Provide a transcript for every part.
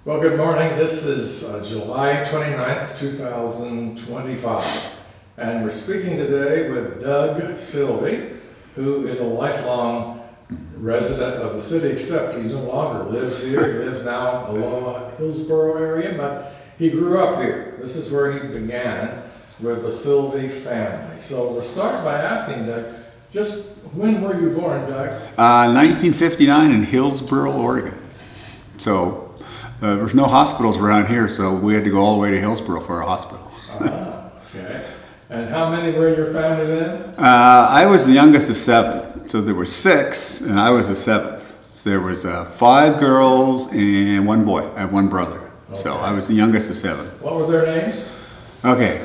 Well, good morning. This is July 29th, 2025. And we're speaking today with Doug Silvey, who is a lifelong resident of the city, except he no longer lives here. He lives now in the Lower Hillsborough area, but he grew up here. This is where he began with the Silvey family. So we'll start by asking Doug, just when were you born, Doug? 1959 in Hillsborough, Oregon. So there was no hospitals around here, so we had to go all the way to Hillsborough for a hospital. Okay. And how many were in your family then? I was the youngest of seven, so there were six, and I was the seventh. So there was 5 girls and 1 boy. I have 1 brother, so I was the youngest of 7. What were their names? Okay,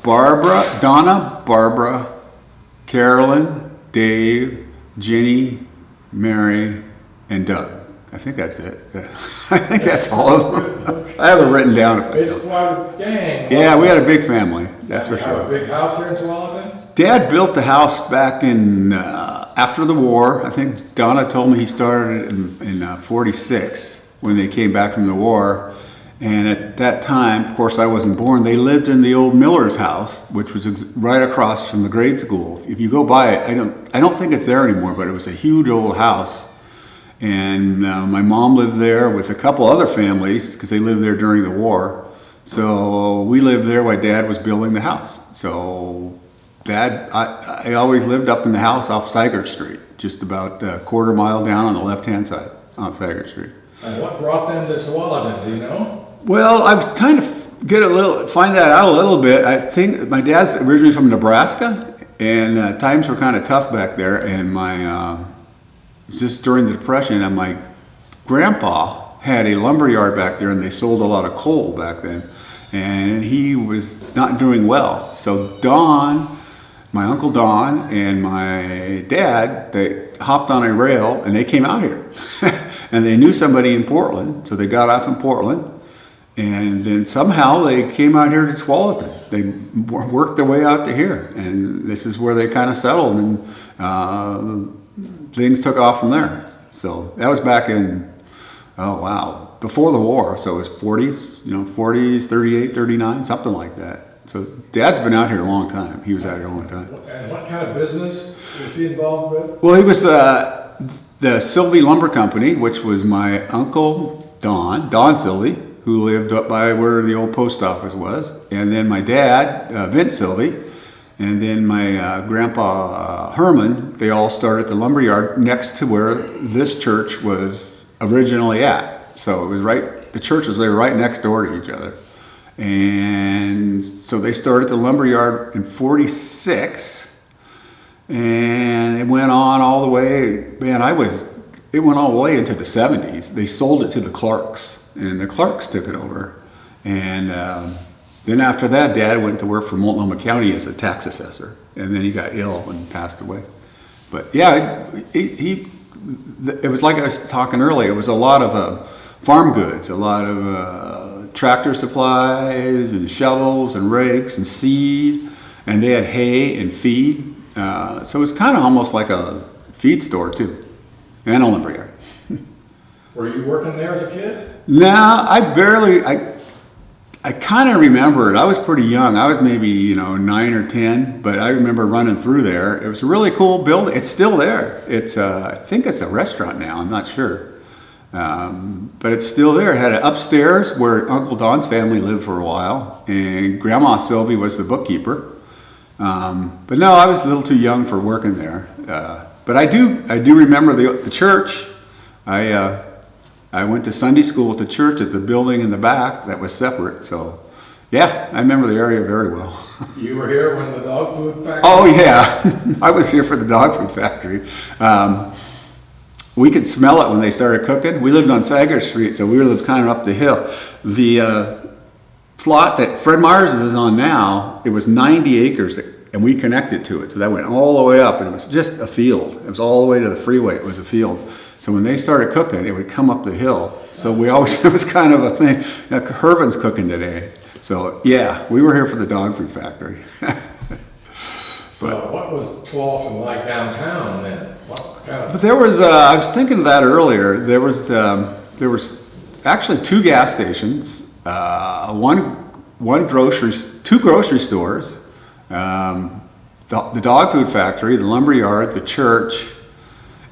Donna, Barbara, Carolyn, Dave, Jenny, Mary, and Doug. I think that's it. I think that's all of them. Okay. I have it written down. It's quite a gang. Yeah, we had a big family, that's for You have a sure. big house here in Tualatin? Dad built the house back in, after the war. I think Donna told me he started in 46 when they came back from the war. And at that time, of course I wasn't born, they lived in the old Miller's house, which was right across from the grade school. If you go by it, I don't think it's there anymore, but it was a huge old house. And my mom lived there with a couple other families because they lived there during the war. So we lived there while Dad was building the house. So I always lived up in the house off Sagert Street, just about a quarter mile down on the left-hand side on Sagert Street. And what brought them to Tualatin, do you know? Well, I was trying to find that out a little bit. I think my dad's originally from Nebraska, and times were kind of tough back there. And just during the Depression, and my grandpa had a lumber yard back there, and they sold a lot of coal back then, and he was not doing well. So my Uncle Don and my dad, they hopped on a rail and they came out here. And they knew somebody in Portland, so they got off in Portland, and then somehow they came out here to Tualatin. They worked their way out to here, and this is where they kind of settled, and things took off from there. So that was back in, before the war. So it was 40s, 38, 39, something like that. So Dad's been out here a long time. He was out here a long time. And what kind of business was he involved with? Well, he was the Silvey Lumber Company, which was my uncle Don Silvey, who lived up by where the old post office was. And then my dad, Vince Silvey, and then my grandpa Herman, they all started the lumber yard next to where this church was originally at. So it was the church was right next door to each other. And so they started the lumber yard in 46, and it went on all the way, it went all the way into the 70s. They sold it to the Clarks, and the Clarks took it over. And then after that, Dad went to work for Multnomah County as a tax assessor, and then he got ill and passed away. But yeah, it was like I was talking earlier, it was a lot of farm goods, a lot of tractor supplies and shovels and rakes and seed, and they had hay and feed. So it's kind of almost like a feed store too, and a lumber yard. Were you working there as a kid? No, I kind of remember it. I was pretty young. I was maybe 9 or 10, but I remember running through there. It was a really cool building. It's still there. It's I think it's a restaurant now. I'm not sure. But it's still there. It had an upstairs where Uncle Don's family lived for a while, and Grandma Silvey was the bookkeeper. But no, I was a little too young for working there. But I do remember the church. I went to Sunday school at the church at the building in the back that was separate. So yeah, I remember the area very well. You were here when the dog food factory? Oh yeah, I was here for the dog food factory. We could smell it when they started cooking. We lived on Sagert Street, so we lived kind of up the hill. The plot that Fred Myers is on now, it was 90 acres, and we connected to it. So that went all the way up, and it was just a field. It was all the way to the freeway. It was a field. So when they started cooking, it would come up the hill. So it was kind of a thing. Hervin's cooking today. So yeah, we were here for the dog food factory. So what was Tualatin like downtown then? What kind of? But there was, I was thinking of that earlier. There was actually two gas stations, two grocery stores, the dog food factory, the lumber yard, the church,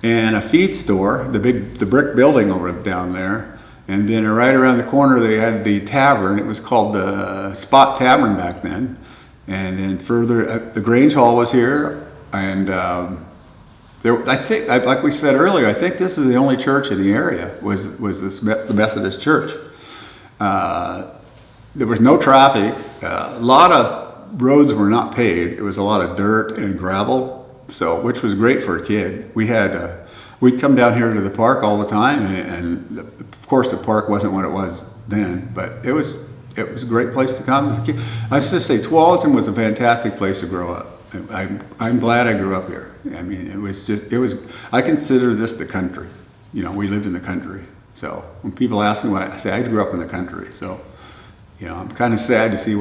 and a feed store, the brick building over down there. And then right around the corner they had the tavern. It was called the Spot Tavern back then. And then further, the Grange Hall was here, and I think, like we said earlier, I think this is the only church in the area. Was the Methodist Church? There was no traffic. A lot of roads were not paved. It was a lot of dirt and gravel, which was great for a kid. We'd come down here to the park all the time, and of course the park wasn't what it was then, but it was a great place to come as a kid. I was just say Tualatin was a fantastic place to grow up. I'm glad I grew up here. I mean, I consider this the country. You know, we lived in the country. So when people ask me I say I grew up in the country. So, you know, I'm kind of sad to see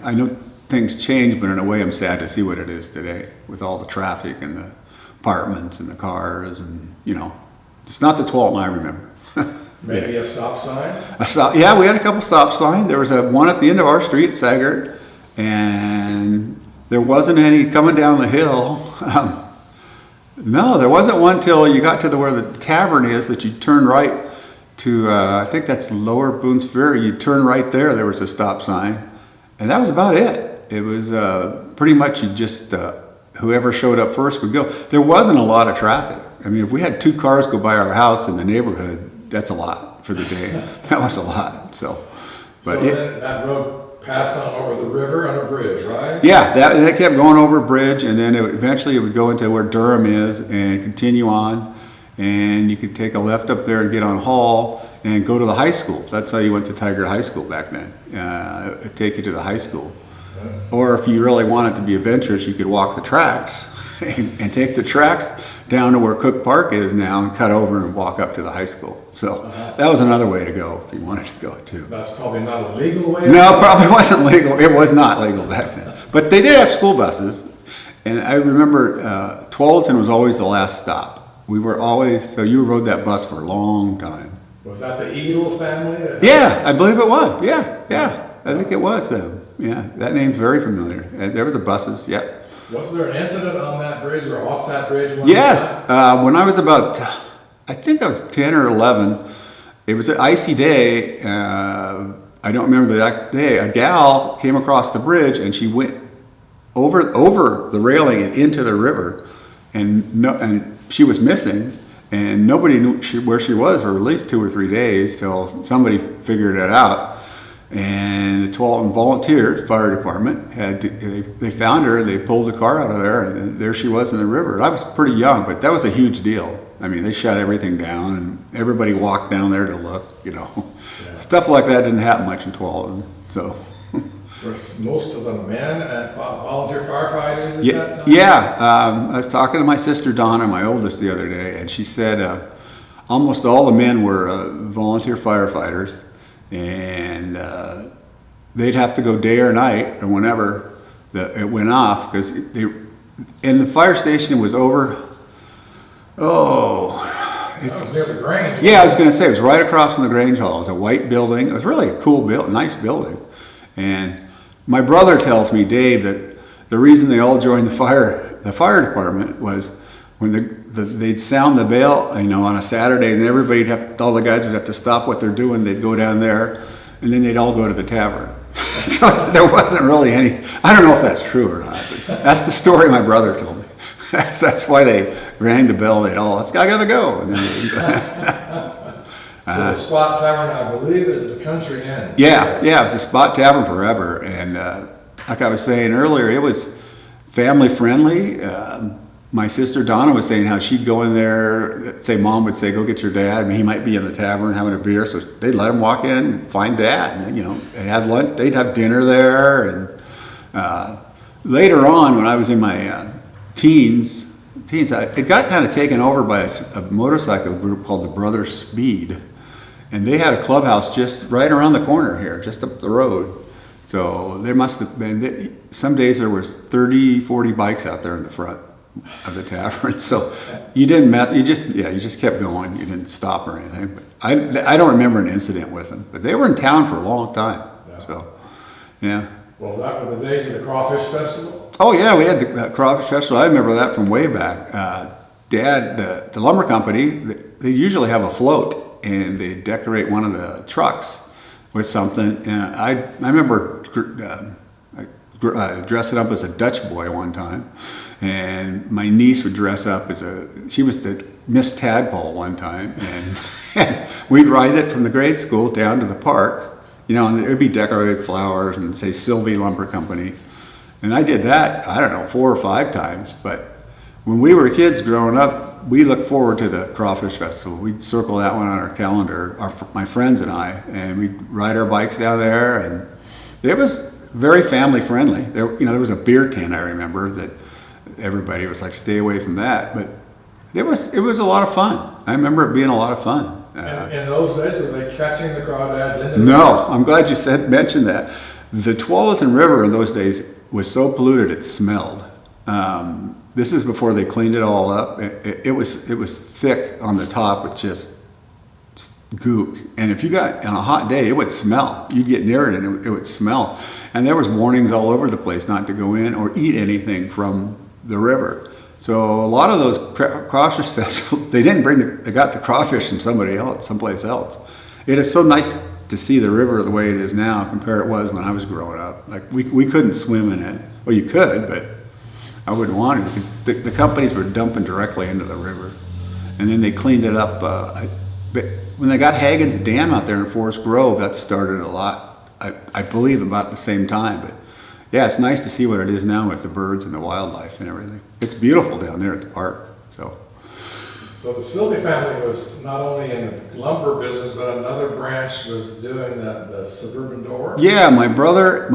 I know things change, but in a way I'm sad to see what it is today with all the traffic and the apartments and the cars, and, you know, it's not the Tualatin I remember. Maybe a stop sign? Yeah, we had a couple stop signs. There was one at the end of our street, Sagert, and there wasn't any coming down the hill. No, there wasn't one till you got to where the tavern is, that you turn right to, I think that's Lower Boone's Ferry. You turn right there, there was a stop sign. And that was about it. It was pretty much you just, whoever showed up first would go. There wasn't a lot of traffic. I mean, if we had 2 cars go by our house in the neighborhood, that's a lot for the day. That was a lot, so. But then that road passed on over the river on a bridge, right? Yeah, that kept going over a bridge, and then eventually it would go into where Durham is and continue on, and you could take a left up there and get on Hall and go to the high school. That's how you went to Tiger High School back then. It'd take you to the high school. Or if you really wanted to be adventurous, you could walk the tracks and take the tracks down to where Cook Park is now and cut over and walk up to the high school. So that was another way to go if you wanted to go too. That's probably not a legal way? No, probably wasn't legal. It was not legal back then. But they did have school buses. And I remember Tualatin was always the last stop. We were always, so you rode that bus for a long time. Was that the Eagle family? Yeah, I believe it was. Yeah. I think it was them. Yeah, that name's very familiar. And there were the buses, yep. Was there an incident on that bridge or off that bridge? Yes, when I was about, I think I was 10 or 11, it was an icy day. I don't remember the exact day. A gal came across the bridge and she went over the railing and into the river, and she was missing, and nobody knew where she was for at least 2 or 3 days till somebody figured it out. And the Tualatin Volunteers Fire Department they found her, and they pulled the car out of there, and there she was in the river. I was pretty young, but that was a huge deal. I mean, they shut everything down, and everybody walked down there to look, you know. Yeah. Stuff like that didn't happen much in Tualatin, so. Were most of the men volunteer firefighters at that time? Yeah, I was talking to my sister Donna, my oldest, the other day, and she said almost all the men were volunteer firefighters. And they'd have to go day or night or whenever it went off, because and the fire station was over. It was near the Grange. Yeah, I was going to say it was right across from the Grange Hall. It was a white building. It was really a cool building, nice building. And my brother tells me, Dave, that the reason they all joined the fire department was when they'd sound the bell, you know, on a Saturday, and all the guys would have to stop what they're doing. They'd go down there, and then they'd all go to the tavern. So there wasn't really any. I don't know if that's true or not, but that's the story my brother told me. That's why they rang the bell. They'd all, I gotta go. And then so the Spot Tavern, I believe, is the country inn. Yeah, it was a Spot Tavern forever, and like I was saying earlier, it was family friendly. My sister Donna was saying how she'd go in there, say mom would say, go get your dad. I mean, he might be in the tavern having a beer, so they'd let him walk in and find dad. And, you know, they'd have lunch, they'd have dinner there. And later on, when I was in my teens, it got kind of taken over by a motorcycle group called the Brothers Speed. And they had a clubhouse just right around the corner here, just up the road. So there must have been, some days there was 30, 40 bikes out there in the front. of the tavern. So you didn't you just kept going. You didn't stop or anything. But I don't remember an incident with them. But they were in town for a long time. Yeah. So yeah. Well, that were the days of the Crawfish Festival? Oh yeah, we had the Crawfish Festival. I remember that from way back. Dad, the lumber company, they usually have a float and they decorate one of the trucks with something. And I remember dressing up as a Dutch boy one time, and my niece would dress up as she was the Miss Tadpole one time, and we'd ride it from the grade school down to the park. You know, and it would be decorated flowers and say Silvey Lumber Company. And I did that, I don't know, 4 or 5 times. But when we were kids growing up, we looked forward to the Crawfish Festival. We'd circle that one on our calendar, my friends and I, and we'd ride our bikes down there. And it was very family friendly. There was a beer tent, I remember, that everybody was like, stay away from that. But it was a lot of fun. I remember it being a lot of fun. In those days, were they catching the crawdads in the No, I'm glad you mentioned that. The Tualatin River in those days was so polluted it smelled. This is before they cleaned it all up. It was thick on the top with just gook. And if you got on a hot day, it would smell. You'd get near it and it would smell. And there was warnings all over the place not to go in or eat anything from the river. So a lot of those crawfish festivals, they got the crawfish from someplace else. It is so nice to see the river the way it is now compared to it was when I was growing up. Like we couldn't swim in it. Well, you could, but I wouldn't want to because the companies were dumping directly into the river. And then they cleaned it up. When they got Hagen's Dam out there in Forest Grove, that started a lot, I believe about the same time. But yeah, it's nice to see what it is now with the birds and the wildlife and everything. It's beautiful down there at the park. So the Silvey family was not only in the lumber business, but another branch was doing the suburban door. Yeah, my brother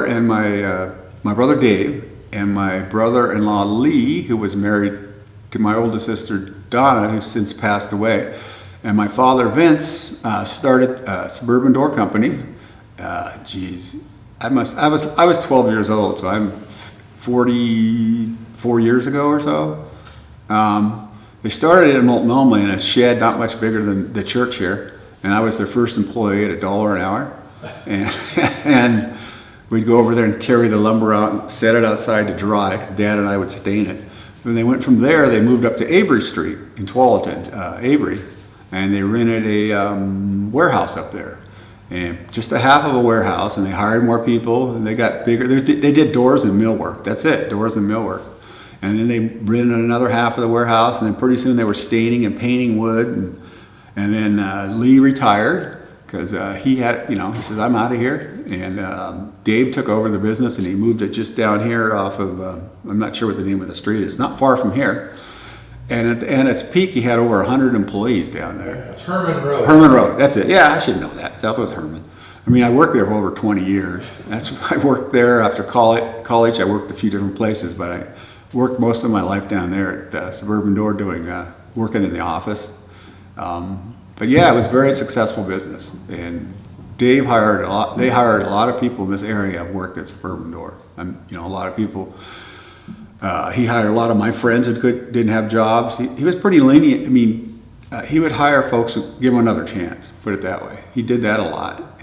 and my brother Dave and my brother-in-law Lee, who was married to my oldest sister Donna, who's since passed away, and my father Vince started a suburban door company. I was 12 years old, so I'm 44 years ago or so. They started in Multnomah in a shed not much bigger than the church here, and I was their first employee at $1 an hour. And we'd go over there and carry the lumber out and set it outside to dry, because Dad and I would stain it. When they went from there, they moved up to Avery Street in Tualatin, Avery, and they rented a warehouse up there. And just a half of a warehouse, and they hired more people, and they got bigger. They did doors and millwork. That's it, doors and millwork. And then they rented another half of the warehouse, and then pretty soon they were staining and painting wood. And then Lee retired because he said, I'm out of here. And Dave took over the business, and he moved it just down here off of, I'm not sure what the name of the street is. It's not far from here. And at its peak, he had over 100 employees down there. That's Herman Road. Herman Road, that's it. Yeah, I should know that. Southwest Herman. I mean, I worked there for over 20 years. I worked there after college. I worked a few different places, but I worked most of my life down there at Suburban Door working in the office. But yeah, it was a very successful business. And Dave hired a lot. They hired a lot of people in this area who worked at Suburban Door. A lot of people. He hired a lot of my friends who didn't have jobs. He was pretty lenient. I mean, he would hire folks who give him another chance, put it that way. He did that a lot.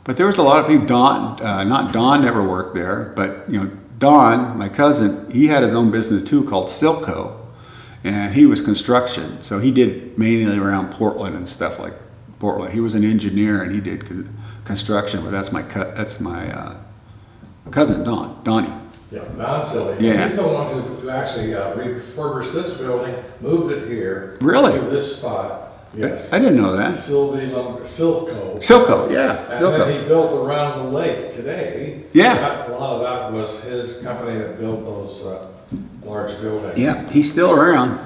But there was a lot of people. Don never worked there, but Don, my cousin, he had his own business too called Silco, and he was construction. So he did mainly around Portland and stuff like Portland. He was an engineer and he did construction, but that's my cousin Donnie. Yeah, Don Silvey. Yeah. He's the one who actually refurbished this building, moved it here. Really? To this spot. Yes. I didn't know that. Silco. Silco, yeah. And Silco. then he built around the lake today. Yeah. A lot of that was his company that built those large buildings. Yeah, he's still around.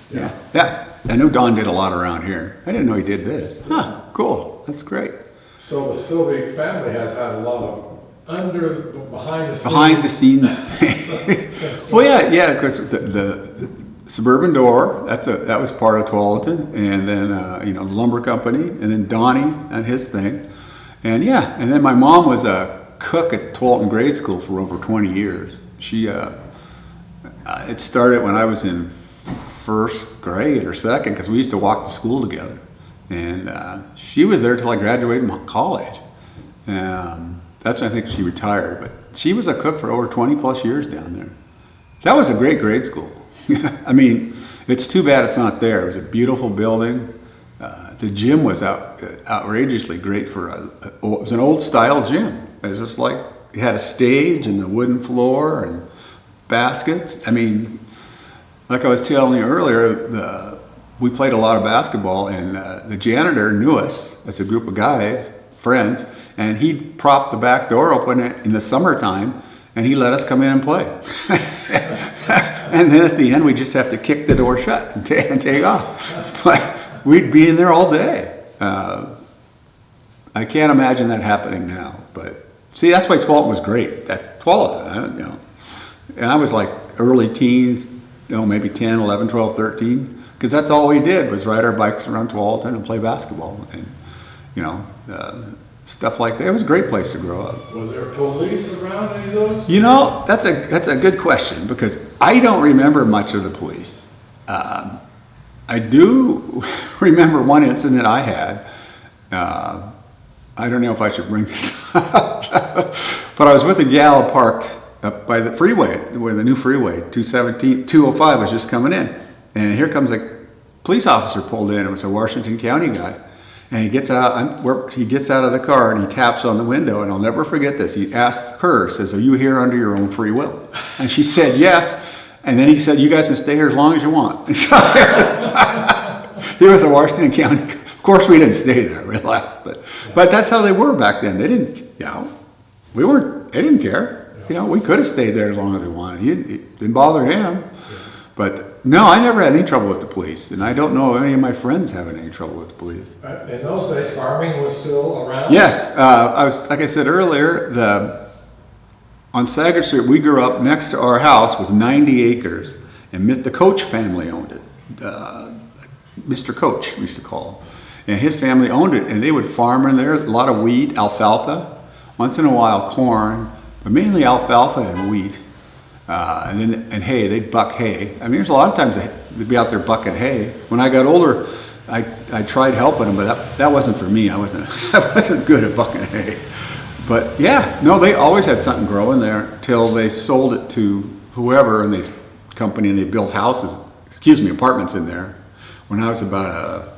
Yeah. Yeah. I know Don did a lot around here. I didn't know he did this. Huh, cool. That's great. So the Silvey family has had a lot of behind the scenes things. Well, yeah, because the Suburban Door, that was part of Tualatin, and then the lumber company, and then Donnie and his thing, and then my mom was a cook at Tualatin Grade School for over 20 years. She It started when I was in first grade or second, because we used to walk to school together. And she was there till I graduated from college. That's when I think she retired. But she was a cook for over 20 plus years down there. That was a great grade school. I mean, it's too bad it's not there. It was a beautiful building. The gym was outrageously great it was an old style gym. It was just like, it had a stage and the wooden floor and baskets. I mean, like I was telling you earlier, we played a lot of basketball, and the janitor knew us as a group of guys, friends, and he'd prop the back door open in the summertime, and he let us come in and play. And then at the end, we just have to kick the door shut and take off. But we'd be in there all day. I can't imagine that happening now. But see, that's why Tualatin was great. That Tualatin, you know. And I was like early teens, you know, maybe 10, 11, 12, 13. Because that's all we did was ride our bikes around Tualatin and play basketball. And, you know, stuff like that. It was a great place to grow up. Was there police around any of those? You know, that's a good question, because I don't remember much of the police. I do remember one incident I had. I don't know if I should bring this up, but I was with a gal parked up by the freeway, where the new freeway, 205 was just coming in. And here comes a police officer pulled in. It was a Washington County guy. And he gets out of the car and he taps on the window, and I'll never forget this. He asked her, says, "Are you here under your own free will?" And she said, "Yes." And then he said, "You guys can stay here as long as you want." He was a Washington County. Of course, we didn't stay there. We left. But that's how they were back then. They didn't, you know, they didn't care. You know, we could have stayed there as long as we wanted. It didn't bother him. But no, I never had any trouble with the police, and I don't know any of my friends having any trouble with the police. In those days, farming was still around? Yes, like I said earlier, on Saget Street, we grew up, next to our house was 90 acres, and the Coach family owned it. Mr. Coach, we used to call him. And his family owned it, and they would farm in there, a lot of wheat, alfalfa, once in a while corn, but mainly alfalfa and wheat. And hay, they'd buck hay. I mean, there's a lot of times they'd be out there bucking hay. When I got older, I tried helping them, but that wasn't for me. I wasn't good at bucking hay. But yeah, no, they always had something growing there till they sold it to whoever, and they built apartments in there. When I was about a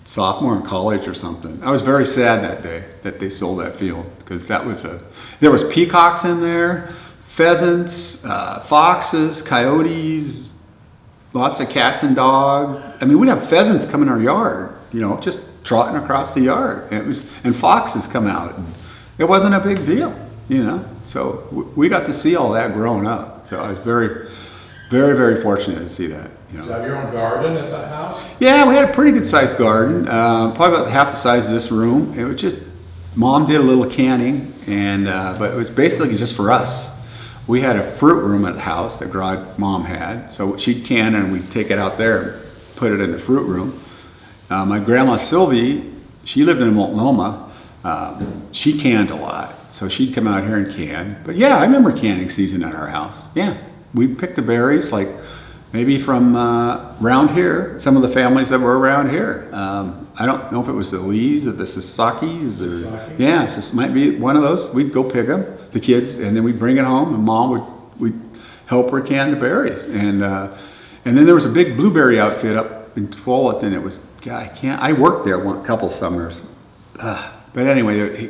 sophomore in college or something, I was very sad that day that they sold that field, because there was peacocks in there, pheasants, foxes, coyotes, lots of cats and dogs. I mean, we'd have pheasants come in our yard, you know, just trotting across the yard. And foxes come out. And it wasn't a big deal, you know. So we got to see all that growing up. So I was very, very, very fortunate to see that. You know. Did you have your own garden at that house? Yeah, we had a pretty good sized garden, probably about half the size of this room. It was just, Mom did a little canning, but it was basically just for us. We had a fruit room at the house that Mom had, so she'd can and we'd take it out there and put it in the fruit room. My grandma Silvey, she lived in Multnomah. She canned a lot, so she'd come out here and can. But yeah, I remember canning season at our house. Yeah, we'd pick the berries, like maybe from around here, some of the families that were around here. I don't know if it was the Lees or the Sasakis. Yeah, this might be one of those. We'd go pick them, the kids, and then we'd bring it home, and Mom would help her can the berries. And then there was a big blueberry outfit up in Tualatin. It was, God, I worked there a couple summers. But anyway,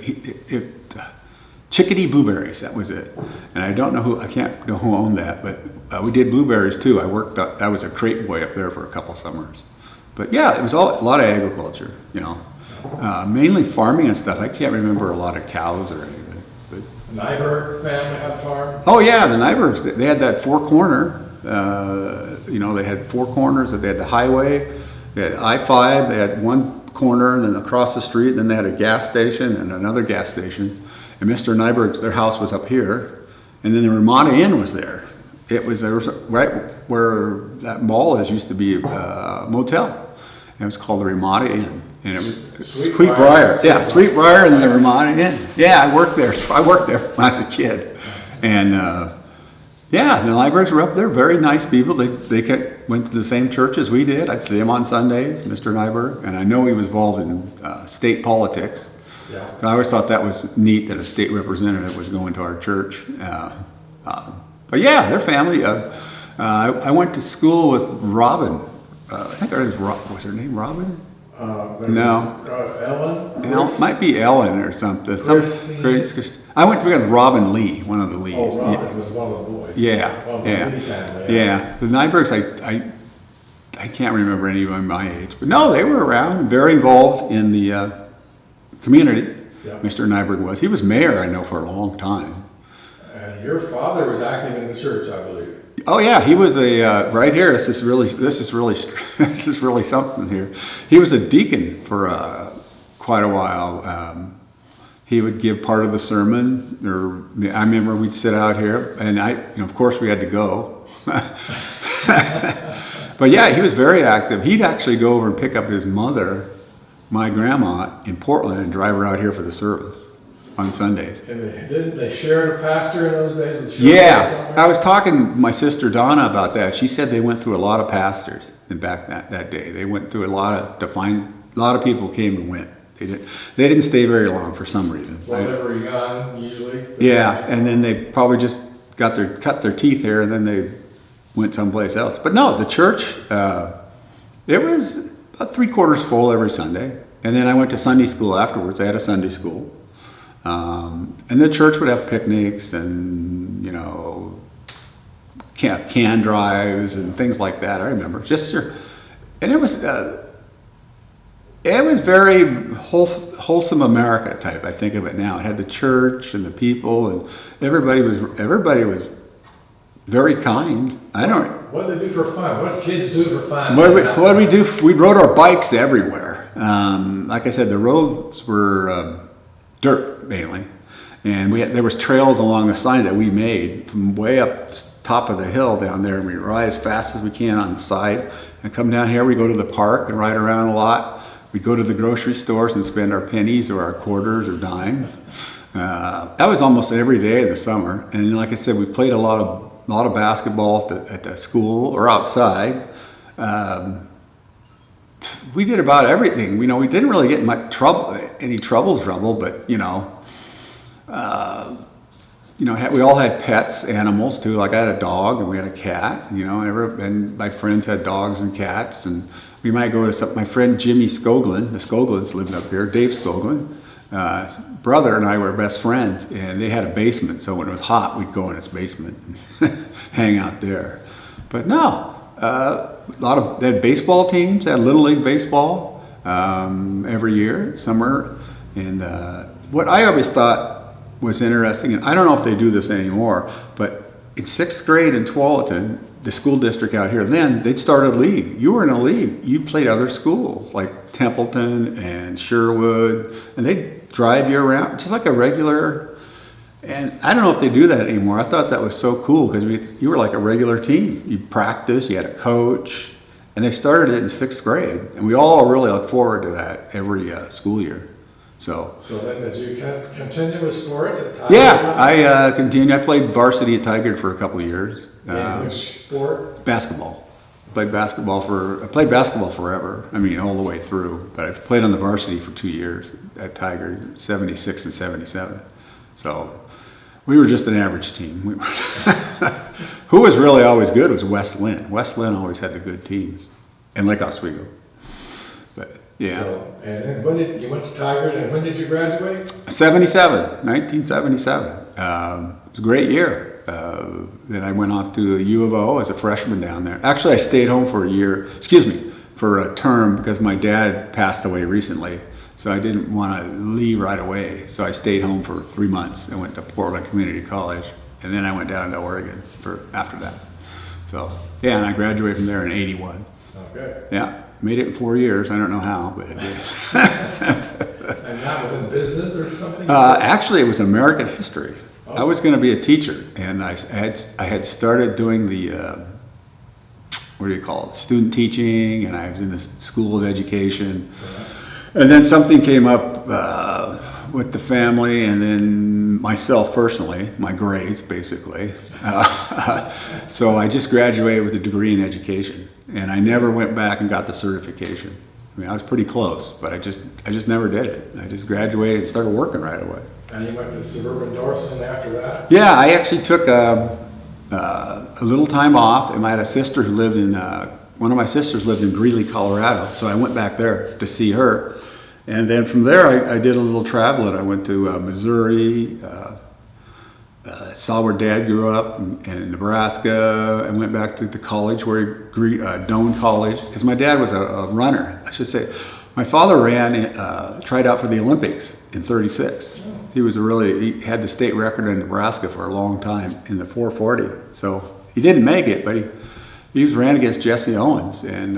Chickadee Blueberries, that was it. And I can't know who owned that, but we did blueberries too. I was a crate boy up there for a couple summers. But yeah, it was a lot of agriculture, you know. Mainly farming and stuff. I can't remember a lot of cows or anything. But the Nyberg family had a farm? Oh yeah, the Nybergs, they had that four-corner, you know, they had four corners. They had the highway, they had I-5, they had one corner, and then across the street, then they had a gas station and another gas station. And Mr. Nyberg's, their house was up here, and then the Ramada Inn was there. There was right where that mall used to be a motel. And it was called the Ramada Inn. And it was Sweetbriar. Yeah, Sweetbriar and the Ramada Inn. Yeah, I worked there. I worked there when I was a kid. And Yeah, the Nybergs were up there. Very nice people. Went to the same church as we did. I'd see him on Sundays, Mr. Nyberg, and I know he was involved in state politics. Yeah. I always thought that was neat that a state representative was going to our church. But yeah, their family. I went to school with Robin. I think her name was her name Robin? No. Ellen? Might be Ellen or something. I went with Robin Lee, one of the Lees. Oh, Robin was one of the boys. Yeah, One of the yeah, Lee family. yeah. The Nybergs, I can't remember anyone my age, but no, they were around, very involved in the community. Yeah. Mr. Nyberg was. He was mayor, I know, for a long time. And your father was active in the church, I believe. Oh yeah, he was a right here. This is really this is really something here. He was a deacon for quite a while. He would give part of the sermon, or I remember we'd sit out here, and of course we had to go. But yeah, he was very active. He'd actually go over and pick up his mother, my grandma, in Portland, and drive her out here for the service on Sundays. And didn't they share a pastor in those days? With Yeah, I was talking to my sister Donna about that. She said they went through a lot of pastors back that day. They went through a lot of people came and went. They didn't stay very long for some reason. Well, they were young, usually. Yeah, and then they probably just cut their teeth here, and then they went someplace else. But no, the church, it was about 3/4 full every Sunday. And then I went to Sunday school afterwards. I had a Sunday school. And the church would have picnics and, can drives and things like that. I remember and it was very wholesome America type. I think of it now. It had the church and the people, and everybody was very kind. What did they do for fun? What did kids do for fun? What did we do? We rode our bikes everywhere. Like I said, the roads were dirt mainly, and there was trails along the side that we made from way up top of the hill down there, and we ride as fast as we can on the side and come down here. We go to the park and ride around a lot. We go to the grocery stores and spend our pennies or our quarters or dimes. That was almost every day in the summer, and like I said, we played a lot of basketball at the school or outside. We did about everything. We didn't really get much any trouble, but we all had pets, animals too. Like I had a dog and we had a cat. And my friends had dogs and cats, and we might go to my friend Jimmy Skoglund. The Skoglunds lived up here. Dave Skoglund, brother, and I were best friends, and they had a basement. So when it was hot, we'd go in his basement and hang out there. But no. They had baseball teams. They had Little League baseball every year, summer. And what I always thought was interesting, and I don't know if they do this anymore, but in 6th grade in Tualatin, the school district out here, then they'd start a league. You were in a league. You played other schools like Templeton and Sherwood, and they'd drive you around just like a regular. And I don't know if they do that anymore. I thought that was so cool because you were like a regular team. You practiced, you had a coach, and they started it in 6th grade. And we all really look forward to that every school year. So then did you continue with sports at Tigard? Yeah, I continued. I played varsity at Tigard for a couple of years. Which sport? Basketball. I played basketball forever. I mean, all the way through. But I played on the varsity for 2 years at Tigard, 76 and 77. So we were just an average team. Who was really always good was West Lynn. West Lynn always had the good teams, and Lake Oswego. But yeah. So, and then when did you went to Tigard, and when did you graduate? 1977. It was a great year. Then I went off to U of O as a freshman down there. Actually, I stayed home for a term because my dad passed away recently. So I didn't want to leave right away. So I stayed home for 3 months and went to Portland Community College. And then I went down to Oregon after that. So, yeah, and I graduated from there in 81. Okay. Yeah, made it in 4 years. I don't know how, but I did. And that was in business or something? Actually, it was American history. Oh. I was going to be a teacher, and I had started doing the, student teaching, and I was in the School of Education. Yeah. And then something came up with the family, and then myself personally, my grades basically. So I just graduated with a degree in education, and I never went back and got the certification. I mean, I was pretty close, but I just never did it. I just graduated and started working right away. And you went to suburban Dorset after that? Yeah, I actually took a little time off, and I had a sister who lived in, one of my sisters lived in Greeley, Colorado, so I went back there to see her. And then from there, I did a little traveling. I went to Missouri, saw where Dad grew up in Nebraska. I went back to college, Doane College, because my dad was a runner, I should say. My father tried out for the Olympics in '36. He had the state record in Nebraska for a long time in the 440. So he didn't make it, but he ran against Jesse Owens, and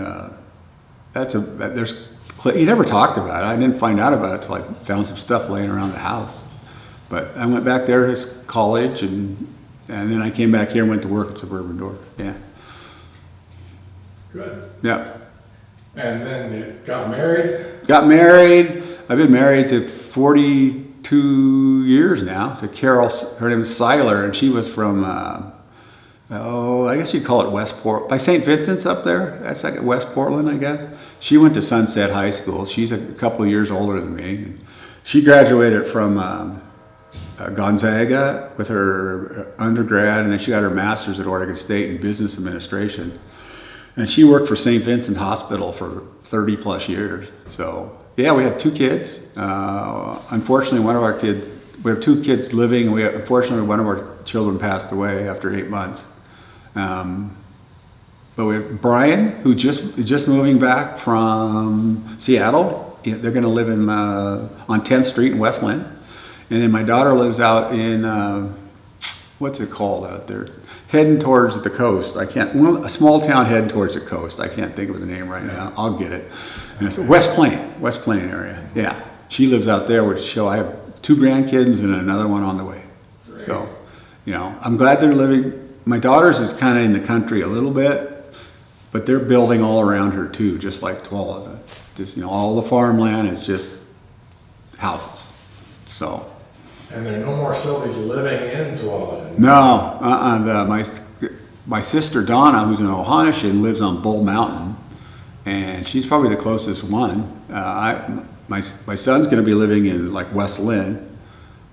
he never talked about it. I didn't find out about it until I found some stuff laying around the house. But I went back there to college, and then I came back here and went to work at Suburban Door. Yeah. Good. Yeah. And then you got married? Got married. I've been married to 42 years now to Carol. Her name is Seiler, and she was from, I guess you'd call it Westport. By St. Vincent's up there. That's like West Portland, I guess. She went to Sunset High School. She's a couple of years older than me. She graduated from Gonzaga with her undergrad, and then she got her master's at Oregon State in business administration. And she worked for St. Vincent Hospital for 30 plus years. So yeah, we have 2 kids. Unfortunately, we have 2 kids living. Unfortunately, one of our children passed away after 8 months. But we have Brian, who is just moving back from Seattle. They're going to live on 10th Street in Westland. And then my daughter lives out in, what's it called out there? Heading towards the coast. A small town heading towards the coast. I can't think of the name right now. I'll get it. And it's West Plain area. Yeah. She lives out there, I have 2 grandkids and another one on the way. Great. So, I'm glad they're living. My daughter's is kind of in the country a little bit, but they're building all around her too, just like Tualatin. Just, all the farmland is just houses. So. And there are no more Silveys living in Tualatin? No, my sister Donna, who's in Ohanishin, lives on Bull Mountain, and she's probably the closest one. My son's going to be living in like West Lynn,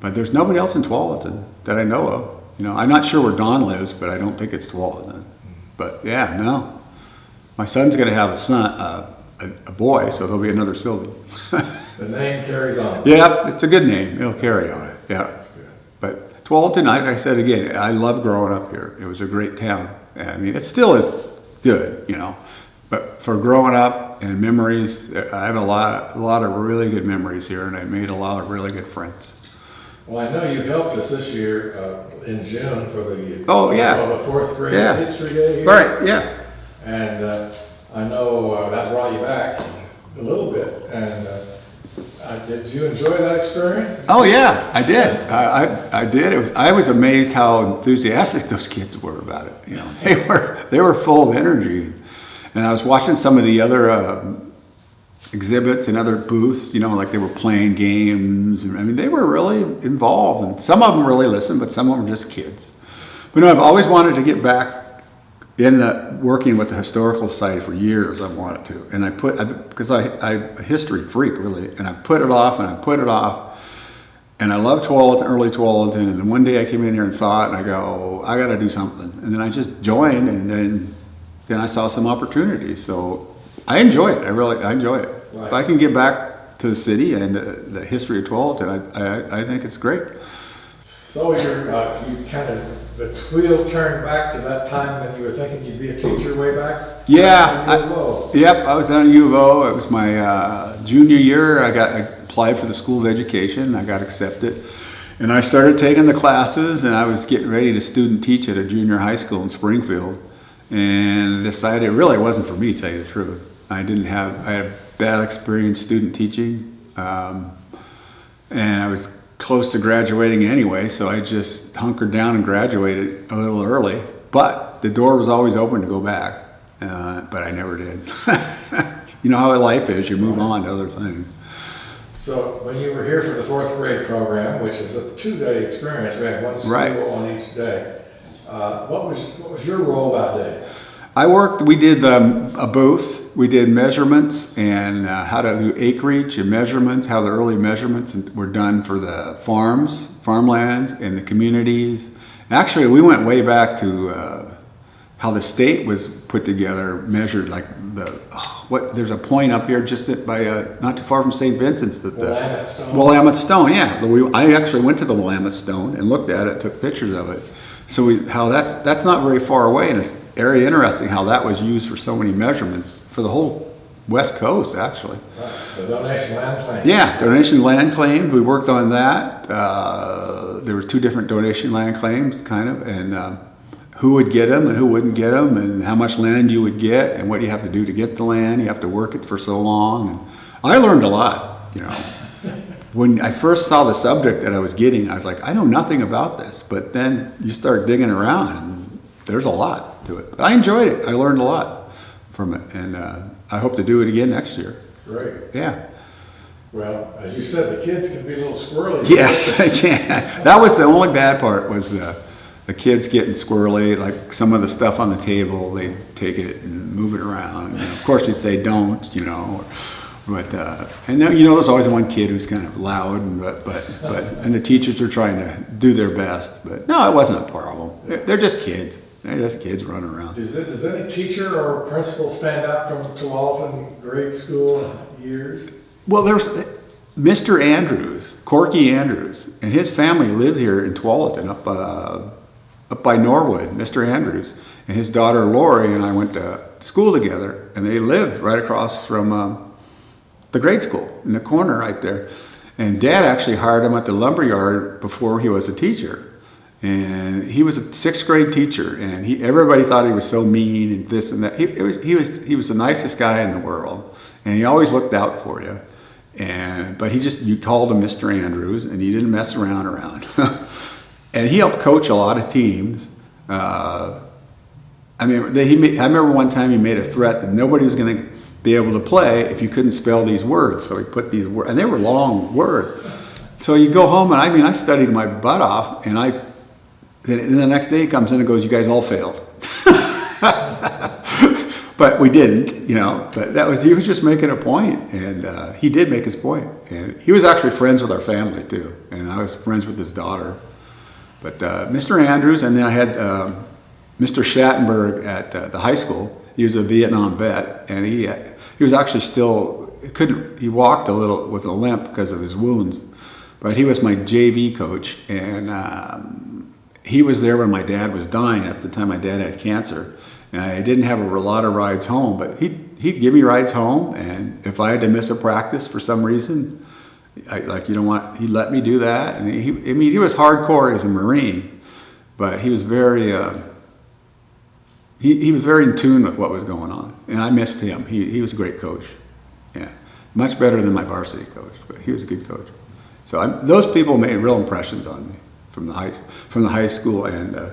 but there's nobody else in Tualatin that I know of. I'm not sure where Don lives, but I don't think it's Tualatin. But yeah, no. My son's going to have a boy, so there'll be another Silvey. The name carries on. Yeah, it's a good name. It'll carry on. Yeah. That's good. But Tualatin, like I said again, I love growing up here. It was a great town. I mean, it still is good, But for growing up and memories, I have a lot of really good memories here, and I made a lot of really good friends. Well, I know you helped us this year in June for the the 4th grade history day here. Right, yeah. And I know that brought you back a little bit. And did you enjoy that experience? Oh yeah, I did. I did. I was amazed how enthusiastic those kids were about it. They were full of energy. And I was watching some of the other exhibits and other booths, like they were playing games. I mean, they were really involved, and some of them really listened, but some of them were just kids. But I've always wanted to get back in working with the Historical Society for years. I wanted to, and because I'm a history freak really, and I put it off, and I love early Tualatin, and then one day I came in here and saw it, and I go, I got to do something, and then I just joined, and then I saw some opportunities. So I enjoy it. I enjoy it. Right. If I can get back to the city and the history of Tualatin, I think it's great. So you kind of, the wheel turned back to that time when you were thinking you'd be a teacher way back? Yeah. I was at U of O. It was my junior year. I applied for the School of Education. I got accepted. And I started taking the classes, and I was getting ready to student teach at a junior high school in Springfield. And decided it really wasn't for me, to tell you the truth. I had bad experience student teaching. And I was close to graduating anyway, so I just hunkered down and graduated a little early. But the door was always open to go back, but I never did. You know how life is, you move on to other things. So when you were here for the fourth grade program, which is a 2-day experience, we had one school Right. on each day. What was your role that day? We did a booth, we did measurements and how to do acreage and measurements, how the early measurements were done for the farmlands and the communities. Actually, we went way back to how the state was put together, measured like there's a point up here just by not too far from St. Vincent's that Willamette Stone. Willamette Stone, yeah. I actually went to the Willamette Stone and looked at it, took pictures of it. So how that's not very far away, and it's very interesting how that was used for so many measurements for the whole West Coast, actually. Right. The donation land claims. Yeah, donation land claims. We worked on that. There was 2 different donation land claims, kind of, and who would get them and who wouldn't get them, and how much land you would get, and what you have to do to get the land. You have to work it for so long. And I learned a lot, you know. When I first saw the subject that I was getting, I was like, I know nothing about this. But then you start digging around, and there's a lot to it. But I enjoyed it. I learned a lot from it, and I hope to do it again next year. Great. Yeah. Well, as you said, the kids can be a little squirrely. Yes, I can. That was the only bad part, was the kids getting squirrely. Like some of the stuff on the table, they'd take it and move it around. And of course, you'd say, don't, you know. But and then, you know, there's always one kid who's kind of loud, and the teachers are trying to do their best. But no, it wasn't a problem. They're just kids. They're just kids running around. Does any teacher or principal stand out from Tualatin grade school years? Well, there's Mr. Andrews, Corky Andrews, and his family lived here in Tualatin, up by Norwood. Mr. Andrews and his daughter Lori and I went to school together, and they lived right across from the grade school in the corner right there. And Dad actually hired him at the lumberyard before he was a teacher. And he was a 6th grade teacher, and everybody thought he was so mean and this and that. He was the nicest guy in the world, and he always looked out for you. But you called him Mr. Andrews, and he didn't mess around. And he helped coach a lot of teams. I remember one time he made a threat that nobody was going to be able to play if you couldn't spell these words. So he put these words, and they were long words. So you go home, and I studied my butt off, and then the next day he comes in and goes, "You guys all failed." But we didn't, you know. But he was just making a point, and he did make his point. And he was actually friends with our family too, and I was friends with his daughter. But Mr. Andrews, and then I had Mr. Schattenberg at the high school. He was a Vietnam vet, and he was actually he walked a little with a limp because of his wounds, but he was my JV coach, and he was there when my dad was dying. At the time my dad had cancer, and I didn't have a lot of rides home, but he'd give me rides home, and if I had to miss a practice for some reason, he'd let me do that. And he was hardcore as a Marine, but he was very he was very in tune with what was going on, and I missed him. He was a great coach, yeah, much better than my varsity coach, but he was a good coach. So those people made real impressions on me from the high school, and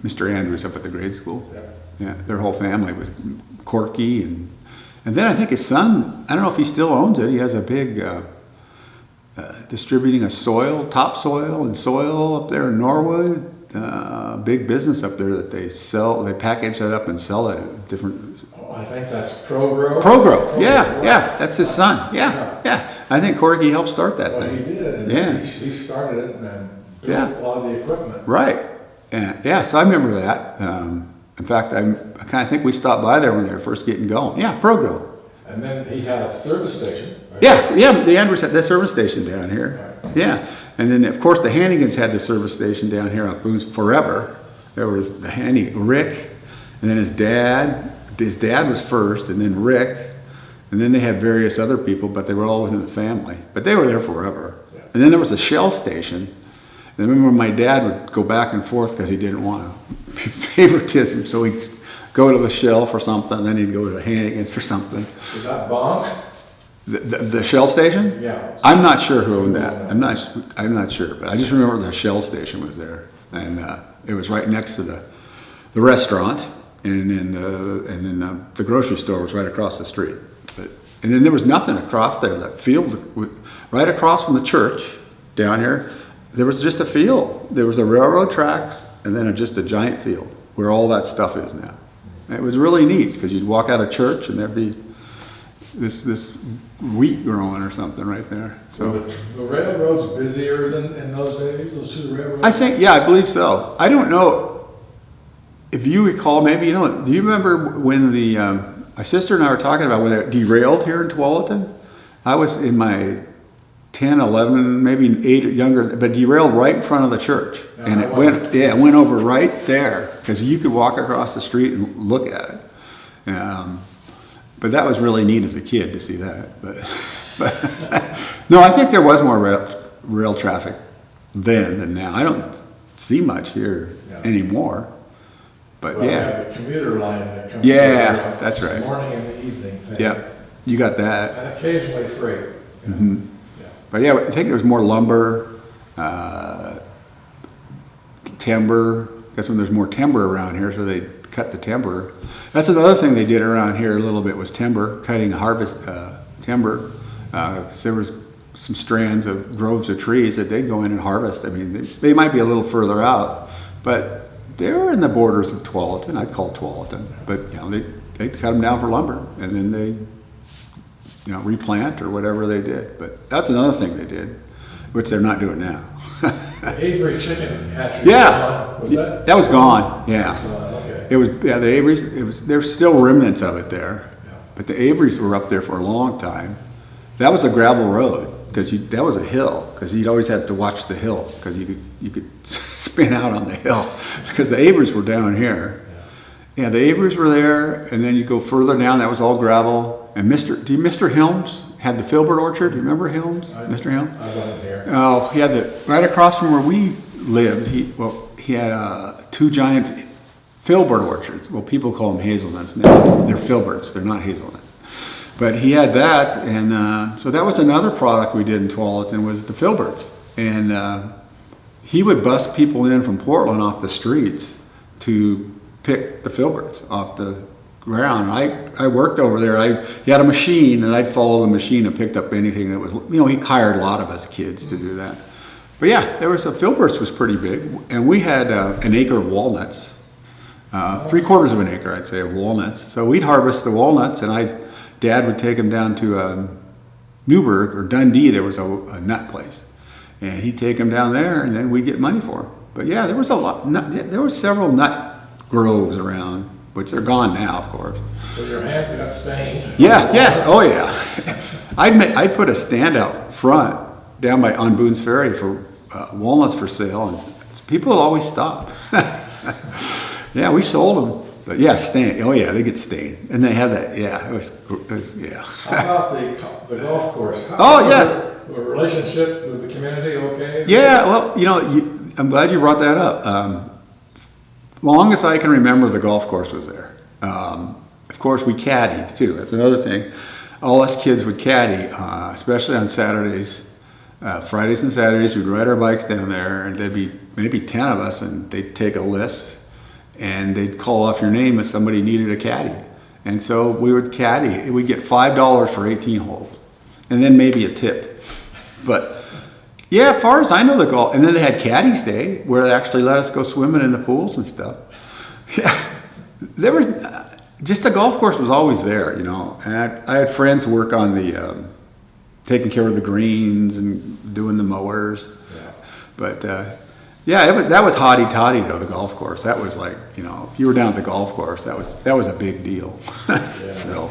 Mr. Andrews up at the grade school. Yeah, their whole family was Corky, and then I think his son. I don't know if he still owns it. He has a big distributing a topsoil and soil up there in Norwood. Big business up there that they package that up and sell it at different. Oh, I think that's ProGrow. ProGrow, yeah, that's his son. Yeah. I think Corky helped start that thing. He did. Yeah, he started it and built a lot of the equipment. Right. And so I remember that. In fact, I kind of think we stopped by there when they were first getting going. Yeah, ProGrow. And then he had a service station. Right? Yeah. The Andrews had the service station down here. Right. Yeah. And then, of course, the Hannigans had the service station down here on Boone's forever. There was Rick, and then his dad. His dad was first, and then Rick, and then they had various other people, but they were all within the family. But they were there forever. Yeah. And then there was a Shell station. And I remember my dad would go back and forth because he didn't want to favoritism, so he'd go to the Shell for something, and then he'd go to the Hannigans for something. Is that Bonk? The Shell station? Yeah. I'm not sure who owned that. I'm not sure, but I just remember the Shell station was there, and it was right next to the restaurant, and then the grocery store was right across the street. But And then there was nothing across there. That field, right across from the church down here, there was just a field. There was the railroad tracks and then just a giant field where all that stuff is now. And it was really neat because you'd walk out of church and there'd be this wheat growing or something right there. So were the railroads busier than in those days, those two railroads? I think, yeah, I believe so. I don't know if you recall, maybe, you know, do you remember when my sister and I were talking about when it derailed here in Tualatin? I was in my 10, 11, maybe 8 or younger, but derailed right in front of the church. Yeah, And it went over right there because you could walk across the street and look at it. But that was really neat as a kid to see that. But no, I think there was more rail traffic then than now. I don't see much here anymore. But well, yeah, we have the commuter line that comes yeah, that's right. morning and the evening thing. Yeah, you got that. And occasionally freight. Yeah. Mm-hmm. Yeah. But yeah, I think there was more lumber, timber. That's when there's more timber around here, so they cut the timber. That's another thing they did around here a little bit was timber, cutting harvest timber. There was some strands of groves of trees that they'd go in and harvest. I mean, they might be a little further out, but they were in the borders of Tualatin. I'd call Tualatin, but you know, they cut them down for lumber, and then they, you know, replant or whatever they did. But that's another thing they did, which they're not doing now. The Avery chicken hatchery. Yeah, Was that? that was gone. Yeah, Okay. it was. Yeah, the Averys. There's still remnants of it there, Yeah. but the Averys were up there for a long time. That was a gravel road because that was a hill because you'd always have to watch the hill because you could spin out on the hill because the Averys were down here. Yeah, the Averys were there, and then you go further down. That was all gravel. And Mr. Helms had the filbert orchard. Do you remember Helms? Mr. Helms? I wasn't here. Oh, he had right across from where we lived. He had 2 giant filbert orchards. Well, people call them hazelnuts now. They're filberts. They're not hazelnuts. But he had that, and so that was another product we did in Tualatin was the filberts. And he would bus people in from Portland off the streets to pick the filberts off the ground. I worked over there. He had a machine, and I'd follow the machine and picked up anything that was, you know, he hired a lot of us kids to do that. But yeah, filberts was pretty big, and we had an acre of walnuts, 3/4 of an acre, I'd say, of walnuts. So we'd harvest the walnuts, and Dad would take them down to Newburgh or Dundee. There was a nut place, and he'd take them down there, and then we'd get money for them. But yeah, there was there were several nut groves around, which are gone now, of course. So your hands got stained. Yeah, yes, oh yeah. I'd put a stand out front down on Boone's Ferry for walnuts for sale, and people would always stop. Yeah, we sold them. But yeah, stained. Oh yeah, they get stained, and they have that. Yeah, it was yeah. How about the golf course? Oh yes. The relationship with the community, okay? Yeah, well, you know, I'm glad you brought that up. Long as I can remember, the golf course was there. Of course, we caddied too. That's another thing. All us kids would caddy, especially on Saturdays. Fridays and Saturdays, we'd ride our bikes down there, and there'd be maybe 10 of us, and they'd take a list, and they'd call off your name if somebody needed a caddy. And so we would caddy. We'd get $5 for 18 holes, and then maybe a tip. But yeah, as far as I know, the golf, and then they had Caddies Day where they actually let us go swimming in the pools and stuff. Yeah, there was just the golf course was always there, you know. And I had friends work on the taking care of the greens and doing the mowers. Yeah. But yeah, that was hotty toddy though. The golf course, that was like, you know, if you were down at the golf course, that was a big deal. Yeah. So,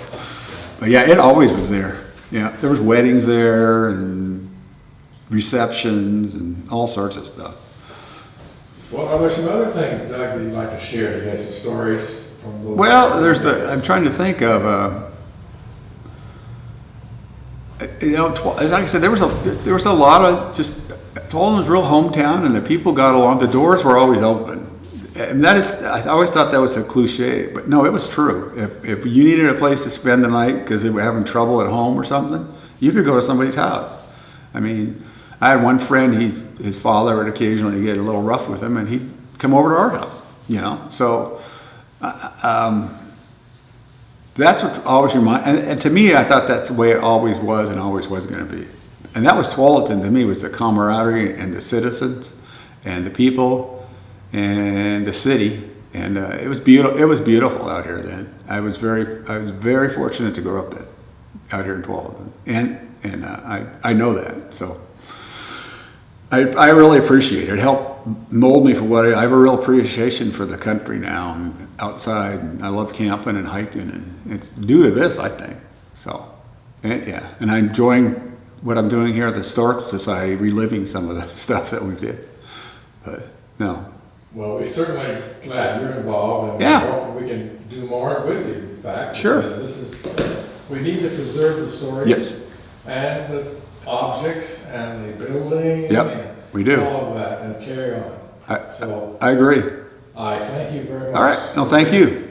but yeah, it always was there. Yeah, there was weddings there and receptions and all sorts of stuff. Well, are there some other things, Doug, that you'd like to share today? Some stories from the... Well, I'm trying to think of, you know, like I said, there was a lot of just, Tualatin was real hometown, and the people got along. The doors were always open. And I always thought that was a cliche, but no, it was true. If you needed a place to spend the night because they were having trouble at home or something, you could go to somebody's house. I mean, I had one friend, his father would occasionally get a little rough with him, and he'd come over to our house, you know. So the that's what always and to me, I thought that's the way it always was and always was going to be. And that was Tualatin to me, was the camaraderie and the citizens and the people and the city. And it was beautiful. It was beautiful out here then. I was very fortunate to grow up out here in Tualatin, and I know that. So I really appreciate it. It helped mold me for what I have a real appreciation for the country now and outside. And I love camping and hiking, and it's due to this, I think. So, yeah, and I'm enjoying what I'm doing here at the Historical Society, reliving some of the stuff that we did. But no. Well, we're certainly glad you're involved, and Yeah. we hope we can do more with you, in fact. Sure. Because this is, we need to preserve the stories. Yes. And the objects and the building. Yep, and we do. all of that, and carry on. So I agree. I thank you very much. All right. No, thank you.